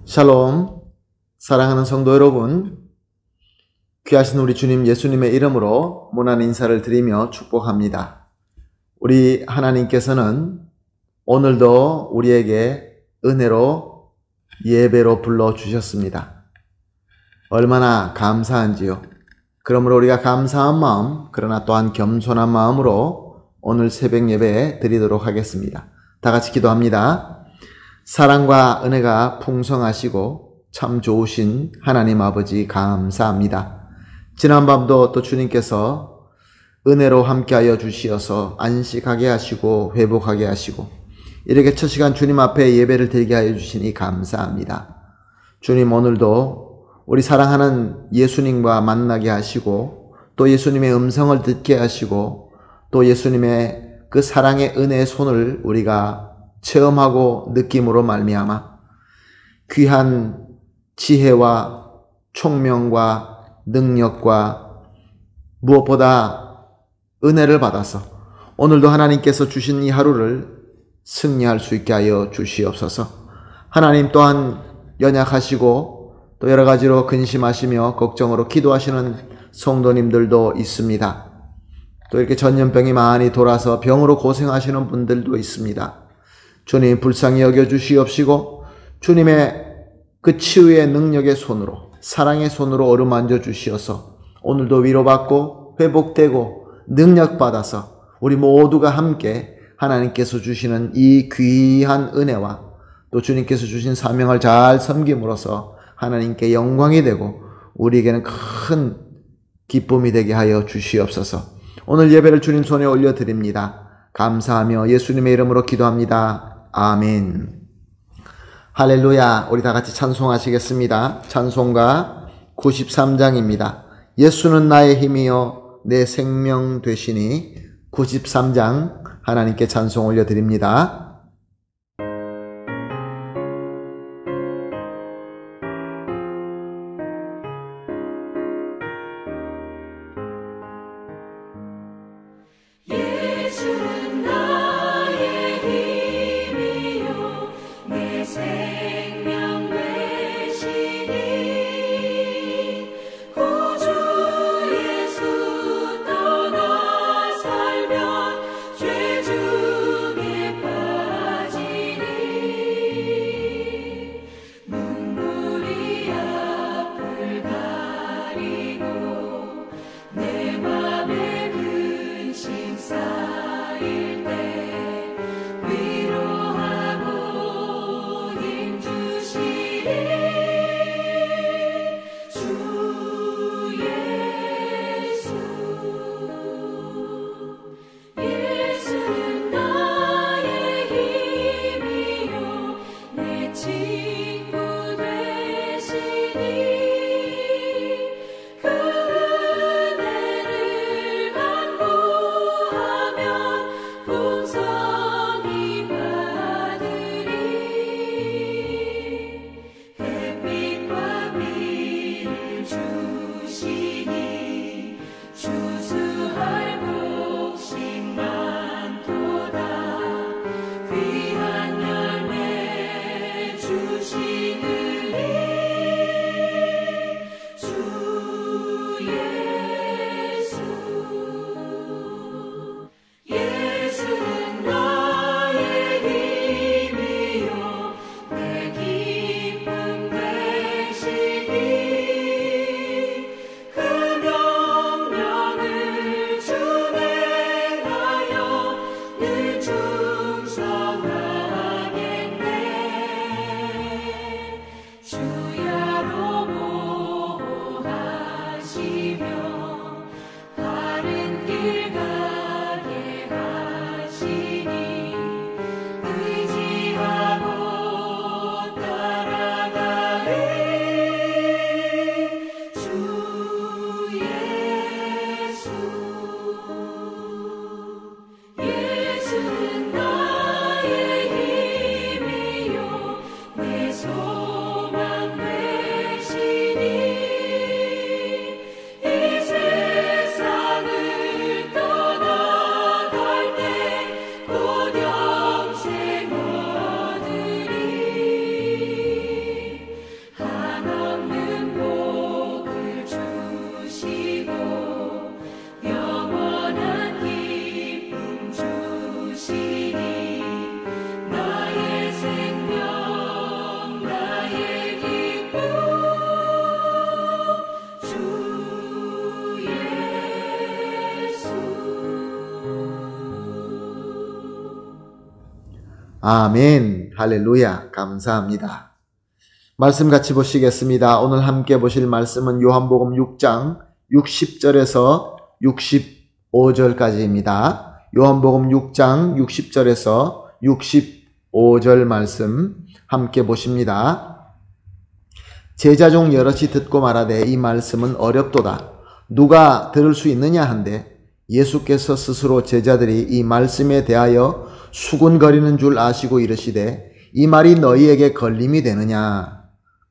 샬롬, 사랑하는 성도 여러분, 귀하신 우리 주님 예수님의 이름으로 무난 인사를 드리며 축복합니다. 우리 하나님께서는 오늘도 우리에게 은혜로 예배로 불러주셨습니다. 얼마나 감사한지요. 그러므로 우리가 감사한 마음, 그러나 또한 겸손한 마음으로 오늘 새벽 예배 드리도록 하겠습니다. 다 같이 기도합니다. 사랑과 은혜가 풍성하시고 참 좋으신 하나님 아버지 감사합니다. 지난밤도 또 주님께서 은혜로 함께하여 주시어서 안식하게 하시고 회복하게 하시고 이렇게 첫 시간 주님 앞에 예배를 드리게 하여 주시니 감사합니다. 주님, 오늘도 우리 사랑하는 예수님과 만나게 하시고 또 예수님의 음성을 듣게 하시고 또 예수님의 그 사랑의 은혜의 손을 우리가 체험하고 느낌으로 말미암아 귀한 지혜와 총명과 능력과 무엇보다 은혜를 받아서 오늘도 하나님께서 주신 이 하루를 승리할 수 있게 하여 주시옵소서. 하나님 또한 연약하시고 또 여러 가지로 근심하시며 걱정으로 기도하시는 성도님들도 있습니다. 또 이렇게 전염병이 많이 돌아서 병으로 고생하시는 분들도 있습니다. 주님, 불쌍히 여겨 주시옵시고 주님의 그 치유의 능력의 손으로, 사랑의 손으로 어루만져 주시어서 오늘도 위로받고 회복되고 능력받아서 우리 모두가 함께 하나님께서 주시는 이 귀한 은혜와 또 주님께서 주신 사명을 잘 섬김으로써 하나님께 영광이 되고 우리에게는 큰 기쁨이 되게 하여 주시옵소서. 오늘 예배를 주님 손에 올려드립니다. 감사하며 예수님의 이름으로 기도합니다. 아멘. 할렐루야. 우리 다 같이 찬송하시겠습니다. 찬송가 93장입니다. 예수는 나의 힘이요 내 생명 되시니. 93장 하나님께 찬송 올려드립니다. 죄 중에 아멘. 할렐루야. 감사합니다. 말씀 같이 보시겠습니다. 오늘 함께 보실 말씀은 요한복음 6장 60절에서 65절까지입니다. 요한복음 6장 60절에서 65절 말씀 함께 보십니다. 제자 중 여럿이 듣고 말하되 이 말씀은 어렵도다. 누가 들을 수 있느냐 한데 예수께서 스스로 제자들이 이 말씀에 대하여 수군거리는 줄 아시고 이르시되 이 말이 너희에게 걸림이 되느냐?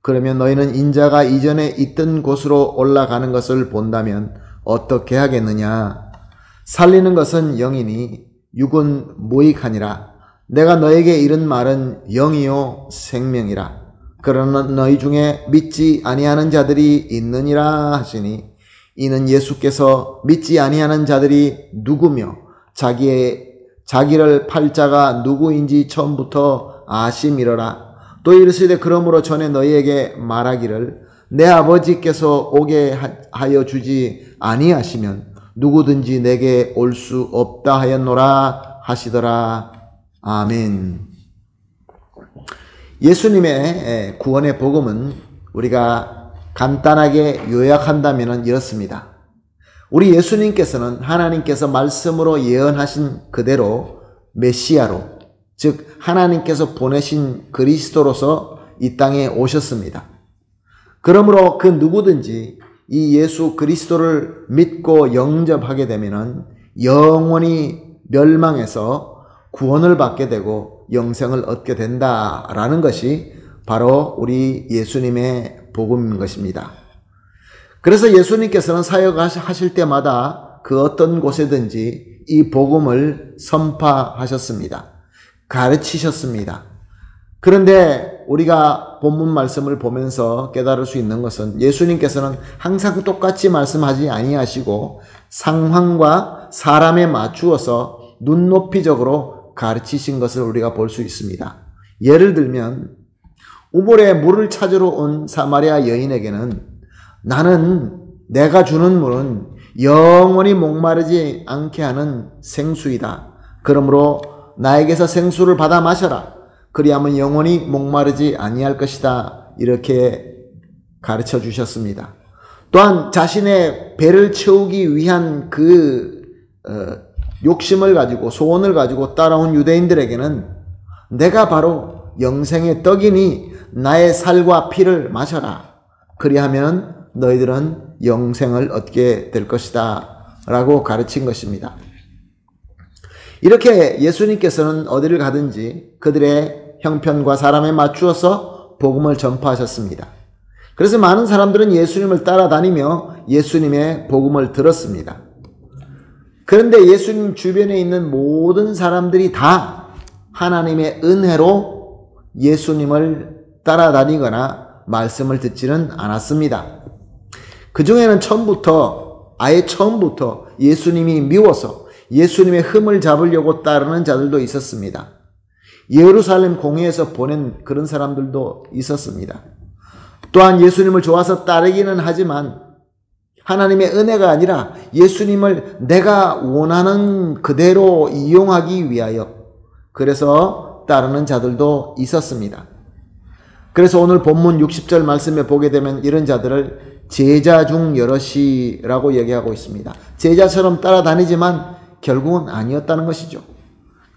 그러면 너희는 인자가 이전에 있던 곳으로 올라가는 것을 본다면 어떻게 하겠느냐? 살리는 것은 영이니 육은 무익하니라. 내가 너에게 이른 말은 영이요 생명이라. 그러나 너희 중에 믿지 아니하는 자들이 있느니라 하시니 이는 예수께서 믿지 아니하는 자들이 누구며 자기를 팔 자가 누구인지 처음부터 아심이러라. 또 이르시되 그러므로 전에 너희에게 말하기를 내 아버지께서 오게 하여 주지 아니하시면 누구든지 내게 올 수 없다 하였노라 하시더라. 아멘. 예수님의 구원의 복음은 우리가 간단하게 요약한다면 이렇습니다. 우리 예수님께서는 하나님께서 말씀으로 예언하신 그대로 메시아로, 즉 하나님께서 보내신 그리스도로서 이 땅에 오셨습니다. 그러므로 그 누구든지 이 예수 그리스도를 믿고 영접하게 되면 영원히 멸망해서 구원을 받게 되고 영생을 얻게 된다라는 것이 바로 우리 예수님의 복음인 것입니다. 그래서 예수님께서는 사역하실 때마다 그 어떤 곳에든지 이 복음을 선포하셨습니다. 가르치셨습니다. 그런데 우리가 본문 말씀을 보면서 깨달을 수 있는 것은 예수님께서는 항상 똑같이 말씀하지 아니하시고 상황과 사람에 맞추어서 눈높이적으로 가르치신 것을 우리가 볼 수 있습니다. 예를 들면 우물에 물을 찾으러 온 사마리아 여인에게는 나는 내가 주는 물은 영원히 목마르지 않게 하는 생수이다. 그러므로 나에게서 생수를 받아 마셔라. 그리하면 영원히 목마르지 아니할 것이다. 이렇게 가르쳐 주셨습니다. 또한 자신의 배를 채우기 위한 그 욕심을 가지고 소원을 가지고 따라온 유대인들에게는 내가 바로 영생의 떡이니 나의 살과 피를 마셔라. 그리하면 너희들은 영생을 얻게 될 것이다 라고 가르친 것입니다. 이렇게 예수님께서는 어디를 가든지 그들의 형편과 사람에 맞추어서 복음을 전파하셨습니다. 그래서 많은 사람들은 예수님을 따라다니며 예수님의 복음을 들었습니다. 그런데 예수님 주변에 있는 모든 사람들이 다 하나님의 은혜로 예수님을 따라다니거나 말씀을 듣지는 않았습니다. 그 중에는 아예 처음부터 예수님이 미워서 예수님의 흠을 잡으려고 따르는 자들도 있었습니다. 예루살렘 공회에서 보낸 그런 사람들도 있었습니다. 또한 예수님을 좋아서 따르기는 하지만 하나님의 은혜가 아니라 예수님을 내가 원하는 그대로 이용하기 위하여 그래서 따르는 자들도 있었습니다. 그래서 오늘 본문 60절 말씀에 보게 되면 이런 자들을 제자 중 여럿이라고 얘기하고 있습니다. 제자처럼 따라다니지만 결국은 아니었다는 것이죠.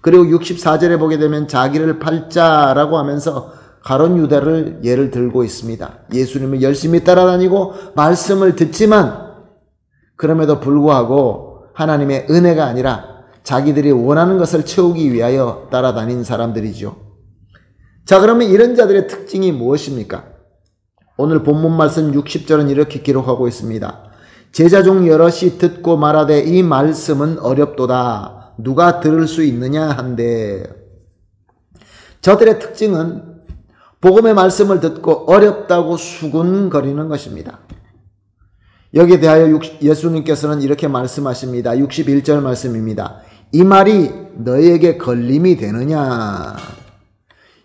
그리고 64절에 보게 되면 자기를 팔자라고 하면서 가룟 유다를 예를 들고 있습니다. 예수님을 열심히 따라다니고 말씀을 듣지만 그럼에도 불구하고 하나님의 은혜가 아니라 자기들이 원하는 것을 채우기 위하여 따라다닌 사람들이죠. 자, 그러면 이런 자들의 특징이 무엇입니까? 오늘 본문 말씀 60절은 이렇게 기록하고 있습니다. 제자 중 여럿이 듣고 말하되 이 말씀은 어렵도다. 누가 들을 수 있느냐 한데, 저들의 특징은 복음의 말씀을 듣고 어렵다고 수군거리는 것입니다. 여기에 대하여 예수님께서는 이렇게 말씀하십니다. 61절 말씀입니다. 이 말이 너희에게 걸림이 되느냐.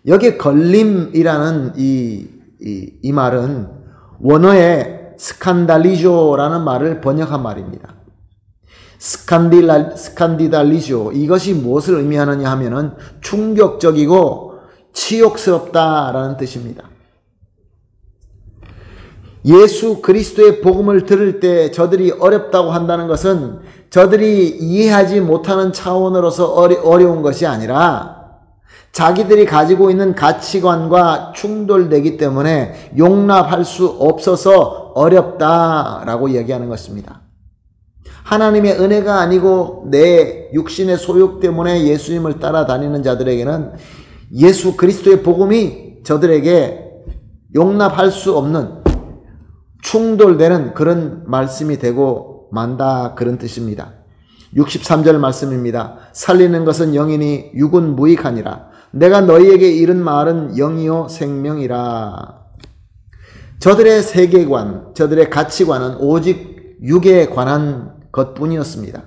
여기 걸림이라는 이 말은 원어의 스칸달리조라는 말을 번역한 말입니다. 스칸디달리죠. 이것이 무엇을 의미하느냐 하면은 충격적이고 치욕스럽다라는 뜻입니다. 예수 그리스도의 복음을 들을 때 저들이 어렵다고 한다는 것은 저들이 이해하지 못하는 차원으로서 어려운 것이 아니라 자기들이 가지고 있는 가치관과 충돌되기 때문에 용납할 수 없어서 어렵다라고 얘기하는 것입니다. 하나님의 은혜가 아니고 내 육신의 소욕 때문에 예수님을 따라다니는 자들에게는 예수 그리스도의 복음이 저들에게 용납할 수 없는 충돌되는 그런 말씀이 되고 만다, 그런 뜻입니다. 63절 말씀입니다. 살리는 것은 영이니 육은 무익하니라. 내가 너희에게 이른 말은 영이요 생명이라. 저들의 세계관, 저들의 가치관은 오직 육에 관한 것뿐이었습니다.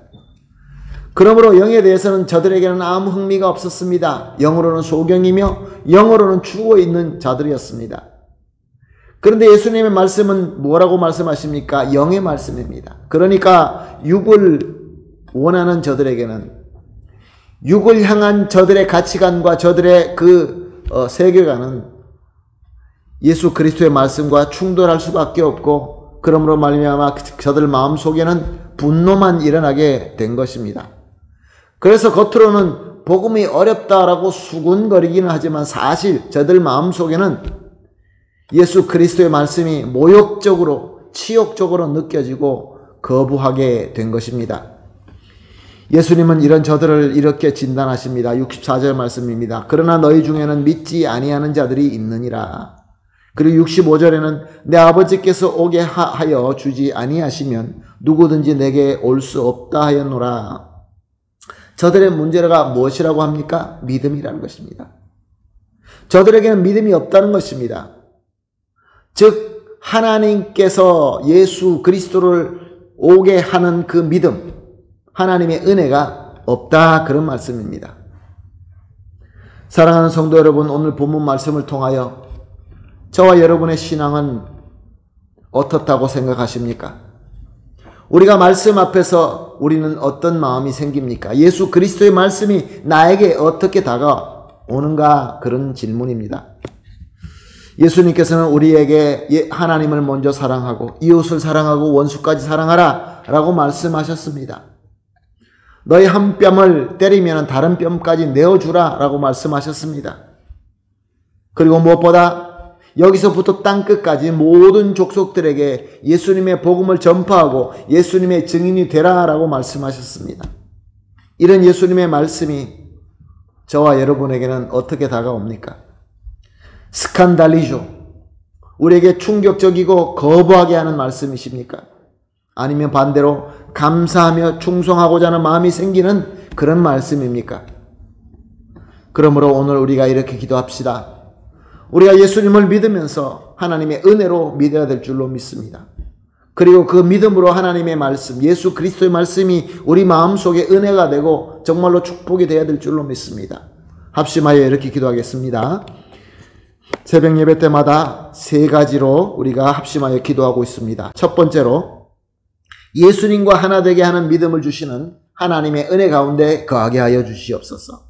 그러므로 영에 대해서는 저들에게는 아무 흥미가 없었습니다. 영으로는 소경이며 영으로는 죽어있는 자들이었습니다. 그런데 예수님의 말씀은 뭐라고 말씀하십니까? 영의 말씀입니다. 그러니까 육을 원하는 저들에게는, 육을 향한 저들의 가치관과 저들의 세계관은 예수 그리스도의 말씀과 충돌할 수밖에 없고, 그러므로 말미암아 저들 마음속에는 분노만 일어나게 된 것입니다. 그래서 겉으로는 복음이 어렵다라고 수군거리기는 하지만 사실 저들 마음속에는 예수 그리스도의 말씀이 모욕적으로, 치욕적으로 느껴지고 거부하게 된 것입니다. 예수님은 이런 저들을 이렇게 진단하십니다. 64절 말씀입니다. 그러나 너희 중에는 믿지 아니하는 자들이 있느니라. 그리고 65절에는 내 아버지께서 오게 하여 주지 아니하시면 누구든지 내게 올 수 없다 하였노라. 저들의 문제가 무엇이라고 합니까? 믿음이라는 것입니다. 저들에게는 믿음이 없다는 것입니다. 즉 하나님께서 예수 그리스도를 오게 하는 그 믿음, 하나님의 은혜가 없다, 그런 말씀입니다. 사랑하는 성도 여러분, 오늘 본문 말씀을 통하여 저와 여러분의 신앙은 어떻다고 생각하십니까? 우리가 말씀 앞에서 우리는 어떤 마음이 생깁니까? 예수 그리스도의 말씀이 나에게 어떻게 다가오는가, 그런 질문입니다. 예수님께서는 우리에게 하나님을 먼저 사랑하고 이웃을 사랑하고 원수까지 사랑하라 라고 말씀하셨습니다. 너희 한 뼘을 때리면 다른 뼘까지 내어주라 라고 말씀하셨습니다. 그리고 무엇보다 여기서부터 땅끝까지 모든 족속들에게 예수님의 복음을 전파하고 예수님의 증인이 되라 라고 말씀하셨습니다. 이런 예수님의 말씀이 저와 여러분에게는 어떻게 다가옵니까? 스칸달리죠. 우리에게 충격적이고 거부하게 하는 말씀이십니까? 아니면 반대로 감사하며 충성하고자 하는 마음이 생기는 그런 말씀입니까? 그러므로 오늘 우리가 이렇게 기도합시다. 우리가 예수님을 믿으면서 하나님의 은혜로 믿어야 될 줄로 믿습니다. 그리고 그 믿음으로 하나님의 말씀, 예수 그리스도의 말씀이 우리 마음속에 은혜가 되고 정말로 축복이 되어야 될 줄로 믿습니다. 합심하여 이렇게 기도하겠습니다. 새벽 예배 때마다 세 가지로 우리가 합심하여 기도하고 있습니다. 첫 번째로 예수님과 하나 되게 하는 믿음을 주시는 하나님의 은혜 가운데 거하게 하여 주시옵소서.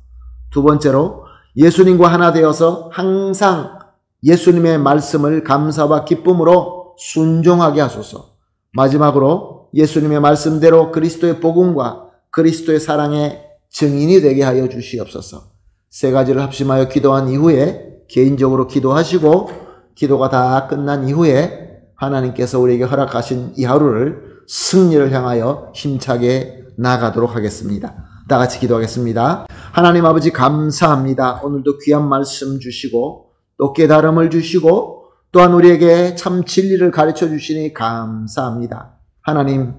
두 번째로 예수님과 하나 되어서 항상 예수님의 말씀을 감사와 기쁨으로 순종하게 하소서. 마지막으로 예수님의 말씀대로 그리스도의 복음과 그리스도의 사랑의 증인이 되게 하여 주시옵소서. 세 가지를 합심하여 기도한 이후에 개인적으로 기도하시고 기도가 다 끝난 이후에 하나님께서 우리에게 허락하신 이 하루를 승리를 향하여 힘차게 나아가도록 하겠습니다. 다 같이 기도하겠습니다. 하나님 아버지 감사합니다. 오늘도 귀한 말씀 주시고 또 깨달음을 주시고 또한 우리에게 참 진리를 가르쳐 주시니 감사합니다. 하나님,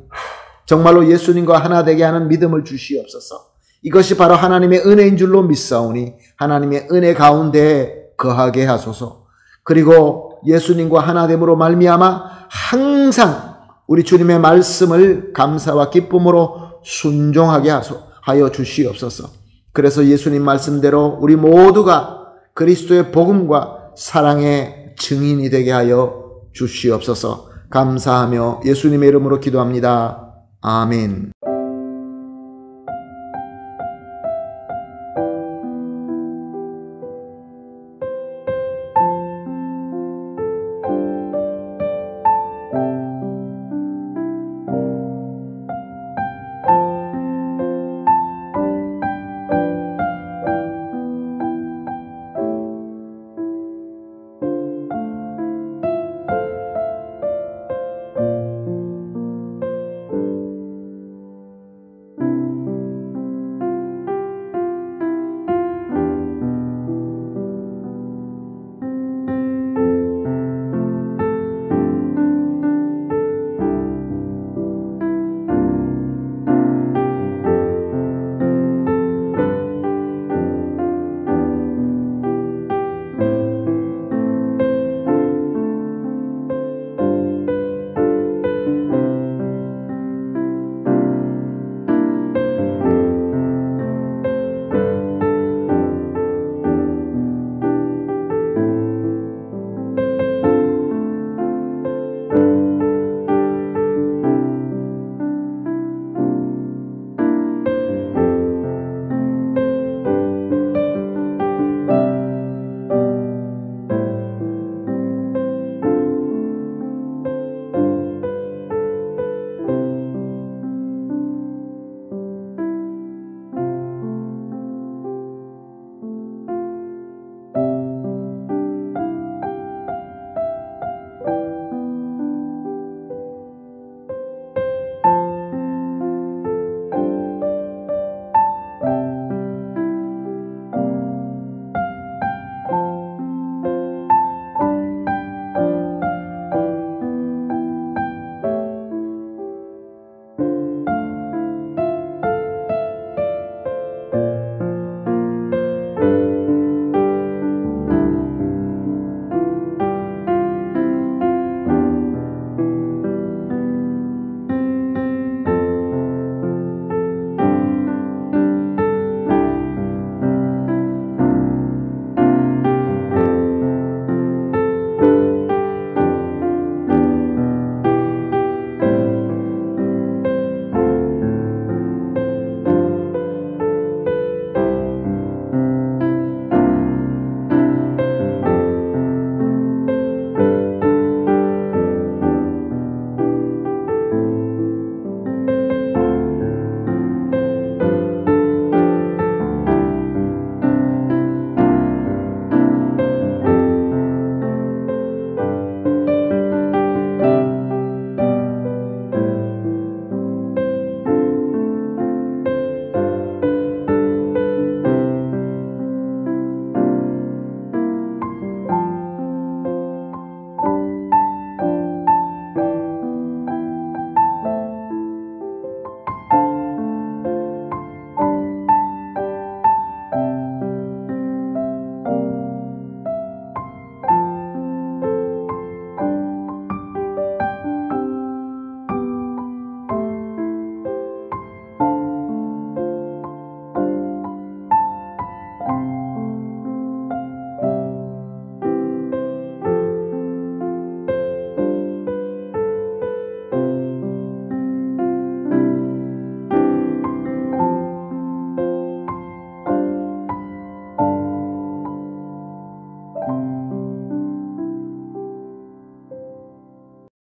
정말로 예수님과 하나 되게 하는 믿음을 주시옵소서. 이것이 바로 하나님의 은혜인 줄로 믿사오니 하나님의 은혜 가운데 거하게 하소서. 그리고 예수님과 하나됨으로 말미암아 항상 우리 주님의 말씀을 감사와 기쁨으로 순종하게 하여 주시옵소서. 그래서 예수님 말씀대로 우리 모두가 그리스도의 복음과 사랑의 증인이 되게 하여 주시옵소서. 감사하며 예수님의 이름으로 기도합니다. 아멘.